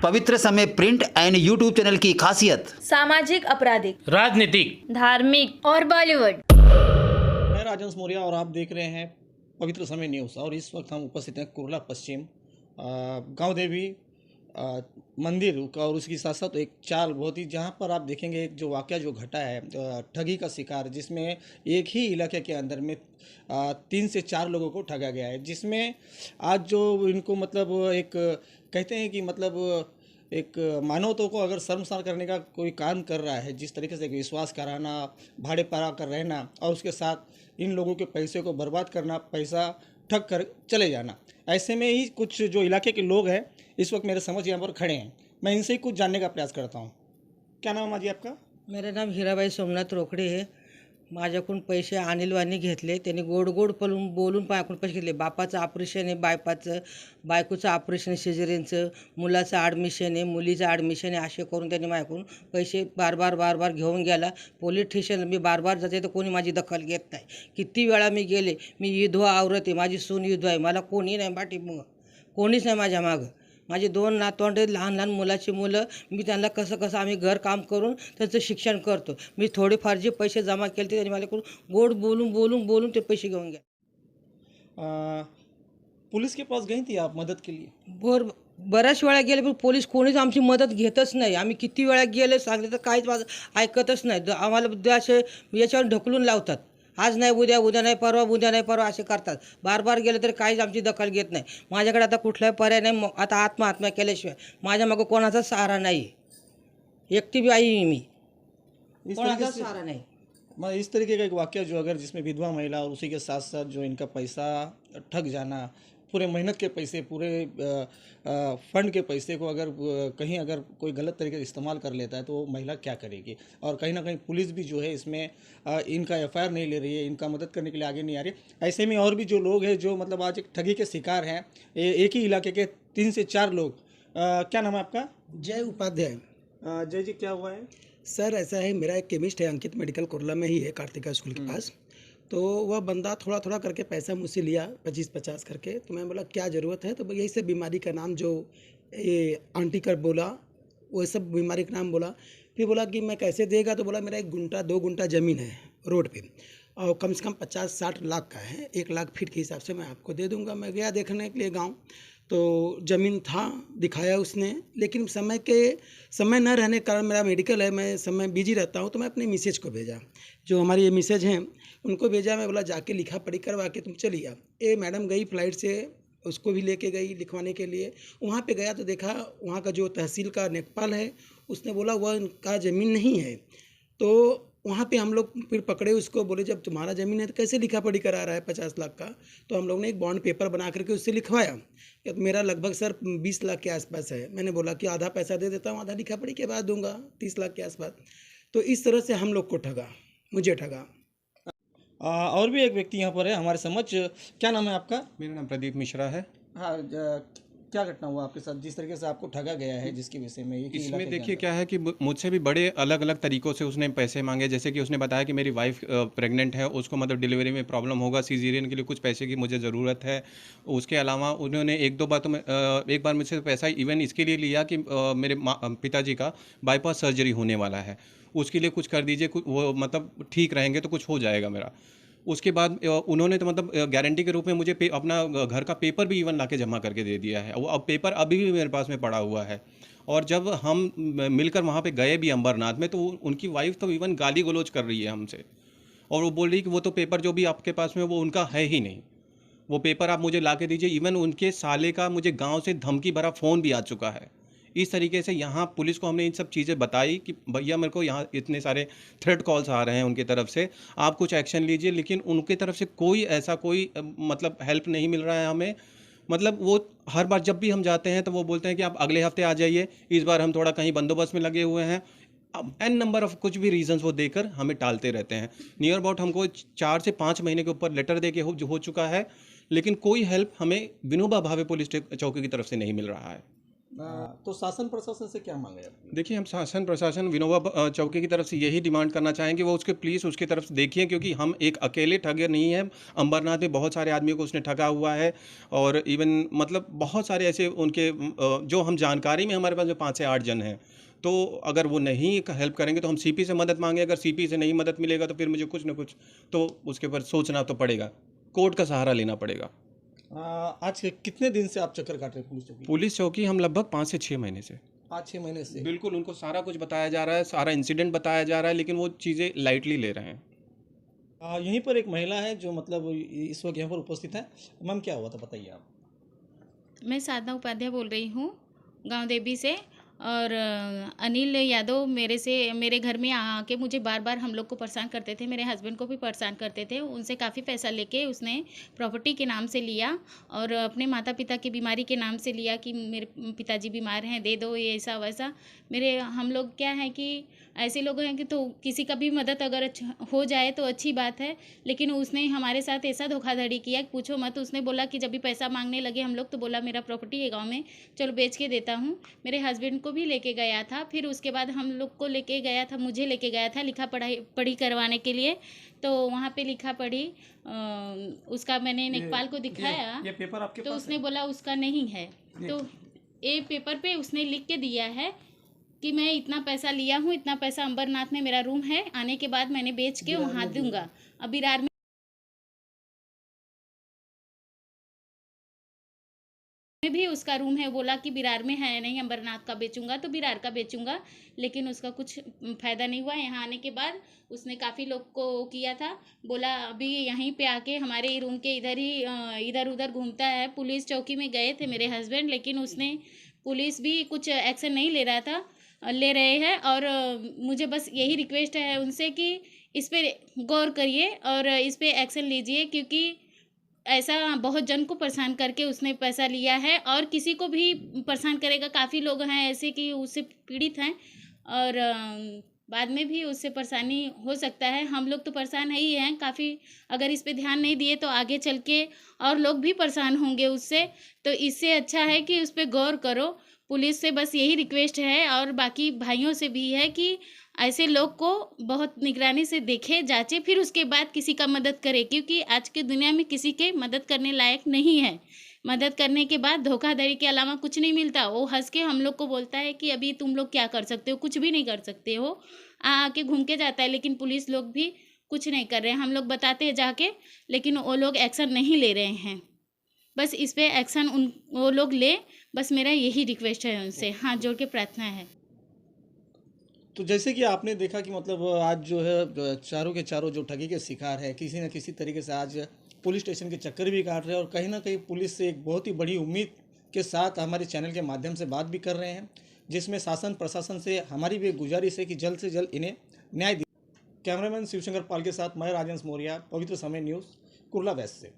पवित्र समय print and YouTube channel की खासियत सामाजिक, आपराधिक, राजनीतिक, धार्मिक और बॉलीवुड। मैं राजेंद्र मौर्य और आप देख रहे हैं पवित्र समय न्यूज़। और इस वक्त हम उपस्थित हैं कुर्ला पश्चिम गांव देवी मंदिर और उसके साथ साथ एक चाल बहुत ही जहां पर आप देखेंगे एक जो वाक़या जो घटा है ठगी का शिकार, जिसमें एक ही इलाके के अंदर में 3 से 4 लोगों को ठगा गया है। जिसमें आज जो इनको मतलब एक कहते हैं कि मतलब एक मानवता को अगर शर्मसार करने का कोई काम कर रहा है, जिस तरीके से विश्वास कराना, भाड़े पड़ा कर रहना और उसके साथ इन लोगों के पैसे को बर्बाद करना, पैसा ठग कर चले जाना। ऐसे में ही कुछ जो इलाके के लोग हैं इस वक्त मेरे समझ यहाँ पर खड़े हैं। मैं इनसे ही कुछ जानने का प्रयास करता हूँ। क्या नाम है माजी आपका? मेरे नाम हिराबाई सोमनाथ रोकडे आहे. माझ्याकडून पैसे अनिलवाणी घेतले. त्यांनी गोड गोड बोलून माझ्याकडून पैसे घेतले. बापाचं ऑपरेशन आहे, बायकोचं ऑपरेशन सिजेरियनचं, मुलाचं ॲडमिशन आहे, मुलीचं ॲडमिशन आहे, असे करून त्यांनी माझ्याकडून पैसे बार घेऊन गेला. पोलीस स्टेशन मी बार जाते तर कोणी माझी दखल घेत नाही. किती वेळा मी गेले. मी विधवा औरत आहे, माझी सून विधवा आहे, मला कोणी नाही पाठीमागं, कोणीच नाही माझ्या मागं. माझे 2 नातवंड लहान मुलाची मुलं, मी त्यांना कसं आम्ही घर काम करून त्यांचं शिक्षण करतो. मी थोडेफार जे पैसे जमा केले ते त्यांनी माझ्याकडून गोड बोलून ते पैसे घेऊन गेले. पुलिस के पास गई थी आप मदद के लिए? बऱ्याच वेळा गेले पण पोलीस कोणीच आमची मदत घेतच नाही. आम्ही किती वेळा गेले सांगले तर काहीच ऐकतच नाही. आम्हाला असे याच्यावर ढकलून लावतात. आज नाही उद्या नाही परवा असे करतात. बार गेले तरी काहीच आमची दखल घेत नाही. माझ्याकडे आता कुठलाही पर्याय नाही. आता आत्महत्या केल्याशिवाय माझ्या मागं कोणाचा सहारा नाही. एकटी भी आई मी, कोणाचा सहारा नहीं। मैं इस तरीके का एक वाक़या जो अगर जिसमें विधवा महिला और उसी के साथ साथ जो इनका पैसा ठग जाना, पूरे मेहनत के पैसे, पूरे फंड के पैसे को अगर कहीं अगर कोई गलत तरीके से इस्तेमाल कर लेता है तो वो महिला क्या करेगी। और कहीं ना कहीं पुलिस भी जो है इसमें इनका एफआईआर नहीं ले रही है, इनका मदद करने के लिए आगे नहीं आ रही। ऐसे में और भी जो लोग हैं जो मतलब आज एक ठगी के शिकार हैं, एक ही इलाके के 3 से 4 लोग। क्या नाम है आपका? जय उपाध्याय। जय जी, क्या हुआ है? सर ऐसा है, मेरा एक केमिस्ट है, अंकित मेडिकल कुर्ला में ही है, कार्तिका स्कूल के पास। तो वह बंदा थोड़ा करके पैसा मुझसे लिया 25-50 करके। तो मैं बोला क्या ज़रूरत है, तो यही सब बीमारी का नाम जो ये आंटी कर बोला, वो सब बीमारी का नाम बोला। फिर बोला कि मैं कैसे देगा, तो बोला मेरा 1 गुंटा 2 गुंटा ज़मीन है रोड पे और कम से कम 50-60 लाख का है, 1 लाख फीट के हिसाब से मैं आपको दे दूँगा। मैं गया देखने के लिए गाँव, तो ज़मीन था, दिखाया उसने, लेकिन समय न रहने के कारण, मेरा मेडिकल है, मैं समय बिजी रहता हूँ, तो मैं अपने मिसेज को भेजा, जो हमारी ये मिसेज हैं उनको भेजा। मैं बोला जाके लिखा पढ़ी करवा के तुम चलिए। ये मैडम गई फ्लाइट से, उसको भी लेके गई लिखवाने के लिए। वहाँ पे गया तो देखा वहाँ का जो तहसील का नेकपाल है उसने बोला वह इनका ज़मीन नहीं है। तो वहाँ पे हम लोग फिर पकड़े उसको, बोले जब तुम्हारा ज़मीन है तो कैसे लिखा पढ़ी करा रहा है 50 लाख का। तो हम लोग ने एक बॉन्ड पेपर बना करके उससे लिखवाया कि मेरा लगभग सर 20 लाख के आसपास है। मैंने बोला कि आधा पैसा दे देता हूँ, आधा लिखा पढ़ी के बाद दूंगा, 30 लाख के आसपास। तो इस तरह से हम लोग को ठगा, मुझे ठगा। और भी एक व्यक्ति यहाँ पर है हमारे समझ। क्या नाम है आपका? मेरा नाम प्रदीप मिश्रा है। हाँ, क्या घटना हुआ आपके साथ, जिस तरीके से आपको ठगा गया है, जिसके विषय में इसमें देखिए क्या है कि मुझसे भी बड़े अलग अलग तरीक़ों से उसने पैसे मांगे। जैसे कि उसने बताया कि मेरी वाइफ प्रेग्नेंट है, उसको मतलब डिलीवरी में प्रॉब्लम होगा, सीजेरियन के लिए कुछ पैसे की मुझे ज़रूरत है। उसके अलावा उन्होंने 1-2 बार एक बार मुझसे पैसा इवन इसके लिए लिया कि मेरे पिताजी का बाईपास सर्जरी होने वाला है, उसके लिए कुछ कर दीजिए, कुछ वो मतलब ठीक रहेंगे तो कुछ हो जाएगा मेरा। उसके बाद उन्होंने तो मतलब गारंटी के रूप में मुझे अपना घर का पेपर भी इवन लाके जमा करके दे दिया है। वो अब पेपर अभी भी मेरे पास में पड़ा हुआ है। और जब हम मिलकर वहाँ पे गए भी अंबरनाथ में, तो उनकी वाइफ तो इवन गाली गलौज कर रही है हमसे, और वो बोल रही कि वो तो पेपर जो भी आपके पास में वो उनका है ही नहीं, वो पेपर आप मुझे ला के दीजिए। इवन उनके साले का मुझे गाँव से धमकी भरा फ़ोन भी आ चुका है। इस तरीके से यहाँ पुलिस को हमने इन सब चीज़ें बताई कि भैया मेरे को यहाँ इतने सारे थ्रेट कॉल्स आ रहे हैं उनकी तरफ से, आप कुछ एक्शन लीजिए। लेकिन उनकी तरफ से कोई मतलब हेल्प नहीं मिल रहा है हमें। मतलब वो हर बार जब भी हम जाते हैं तो वो बोलते हैं कि आप अगले हफ्ते आ जाइए, इस बार हम थोड़ा कहीं बंदोबस्त में लगे हुए हैं। अब एन नंबर ऑफ कुछ भी रीजंस वो देकर हमें टालते रहते हैं। नियर अबाउट हमको 4 से 5 महीने के ऊपर लेटर दे के हो चुका है, लेकिन कोई हेल्प हमें विनोबा भावे पुलिस चौकी की तरफ से नहीं मिल रहा है। तो शासन प्रशासन से क्या मांगे आप? देखिए, हम शासन प्रशासन विनोबा चौकी की तरफ से यही डिमांड करना चाहेंगे, वो उसके प्लीज़ उसकी तरफ से देखिए, क्योंकि हम एक अकेले ठगे नहीं हैं। अंबरनाथ में बहुत सारे आदमियों को उसने ठगा हुआ है, और इवन मतलब बहुत सारे ऐसे उनके जो हम जानकारी में हमारे पास जो 5 से 8 जन हैं। तो अगर वो नहीं हेल्प करेंगे तो हम सीपी से मदद मांगे, अगर सीपी से नहीं मदद मिलेगा तो फिर मुझे कुछ ना कुछ तो उसके ऊपर सोचना तो पड़ेगा, कोर्ट का सहारा लेना पड़ेगा। आज के कितने दिन से आप चक्कर काट रहे हैं पुलिस चौकी? पुलिस चौकी हम लगभग 5 से 6 महीने से 5-6 महीने से। बिल्कुल उनको सारा कुछ बताया जा रहा है, सारा इंसिडेंट बताया जा रहा है, लेकिन वो चीज़ें लाइटली ले रहे हैं। यहीं पर एक महिला है जो मतलब इस वक्त यहाँ पर उपस्थित है। मैम क्या हुआ था बताइए आप? मैं साधना उपाध्याय बोल रही हूँ गांव देवी से। और अनिल यादव मेरे घर में आके मुझे बार बार हम लोग को परेशान करते थे, मेरे हस्बैंड को भी परेशान करते थे। उनसे काफ़ी पैसा लेके उसने प्रॉपर्टी के नाम से लिया और अपने माता पिता की बीमारी के नाम से लिया कि मेरे पिताजी बीमार हैं, दे दो, ये ऐसा वैसा। हम लोग क्या है कि ऐसे लोग हैं कि तो किसी का भी मदद अगर हो जाए तो अच्छी बात है, लेकिन उसने हमारे साथ ऐसा धोखाधड़ी किया कि पूछो मत। उसने बोला कि जब भी पैसा मांगने लगे हम लोग तो बोला मेरा प्रॉपर्टी है गाँव में, चलो बेच के देता हूँ। मेरे हस्बैंड को भी लेके गया था, फिर उसके बाद हम लोग को लेके गया था, मुझे लेके गया था लिखा पढ़ी करवाने के लिए। तो वहाँ पे लिखा पढ़ी उसका मैंने लेखपाल को दिखाया, ये पेपर आपके तो पास उसने बोला उसका नहीं है। तो ये पेपर पे उसने लिख के दिया है कि मैं इतना पैसा लिया हूँ, इतना पैसा अंबरनाथ में मेरा रूम है, आने के बाद मैंने बेच के वहाँ दूंगा। अब विरार में भी उसका रूम है, बोला कि विरार में है नहीं, अंबरनाथ का बेचूंगा तो विरार का बेचूंगा, लेकिन उसका कुछ फ़ायदा नहीं हुआ। यहाँ आने के बाद उसने काफ़ी लोग को किया था, बोला अभी यहीं पे आके हमारे रूम के इधर उधर घूमता है। पुलिस चौकी में गए थे मेरे हस्बैंड, लेकिन उसने पुलिस भी कुछ एक्शन नहीं ले रहे हैं। और मुझे बस यही रिक्वेस्ट है उनसे कि इस पर गौर करिए और इस पर एक्शन लीजिए, क्योंकि ऐसा बहुत जन को परेशान करके उसने पैसा लिया है और किसी को भी परेशान करेगा। काफ़ी लोग हैं ऐसे कि उससे पीड़ित हैं और बाद में भी उससे परेशानी हो सकता है। हम लोग तो परेशान ही हैं काफ़ी, अगर इस पे ध्यान नहीं दिए तो आगे चल के और लोग भी परेशान होंगे उससे। तो इससे अच्छा है कि उस पर गौर करो। पुलिस से बस यही रिक्वेस्ट है और बाकी भाइयों से भी है कि ऐसे लोग को बहुत निगरानी से देखे, जांचे, फिर उसके बाद किसी का मदद करे, क्योंकि आज की दुनिया में किसी के मदद करने लायक नहीं है। मदद करने के बाद धोखाधड़ी के अलावा कुछ नहीं मिलता। वो हंस के हम लोग को बोलता है कि अभी तुम लोग क्या कर सकते हो, कुछ भी नहीं कर सकते हो, आके घूम के जाता है। लेकिन पुलिस लोग भी कुछ नहीं कर रहे हैं, हम लोग बताते हैं जाके, लेकिन वो लोग एक्शन नहीं ले रहे हैं। बस इस पे एक्शन वो लोग ले, बस मेरा यही रिक्वेस्ट है उनसे, हाथ जोड़ के प्रार्थना है। तो जैसे कि आपने देखा कि मतलब आज जो है चारों के चारों जो ठगी के शिकार है, किसी न किसी तरीके से आज पुलिस स्टेशन के चक्कर भी काट रहे हैं और कहीं ना कहीं पुलिस से एक बहुत ही बड़ी उम्मीद के साथ हमारे चैनल के माध्यम से बात भी कर रहे हैं, जिसमें शासन प्रशासन से हमारी भी एक गुजारिश है कि जल्द से जल्द इन्हें न्याय दिया। कैमरामैन शिवशंकर पाल के साथ मैं राजेंद्र मौर्य, पवित्र समय न्यूज़, कुर्ला वेस्ट से।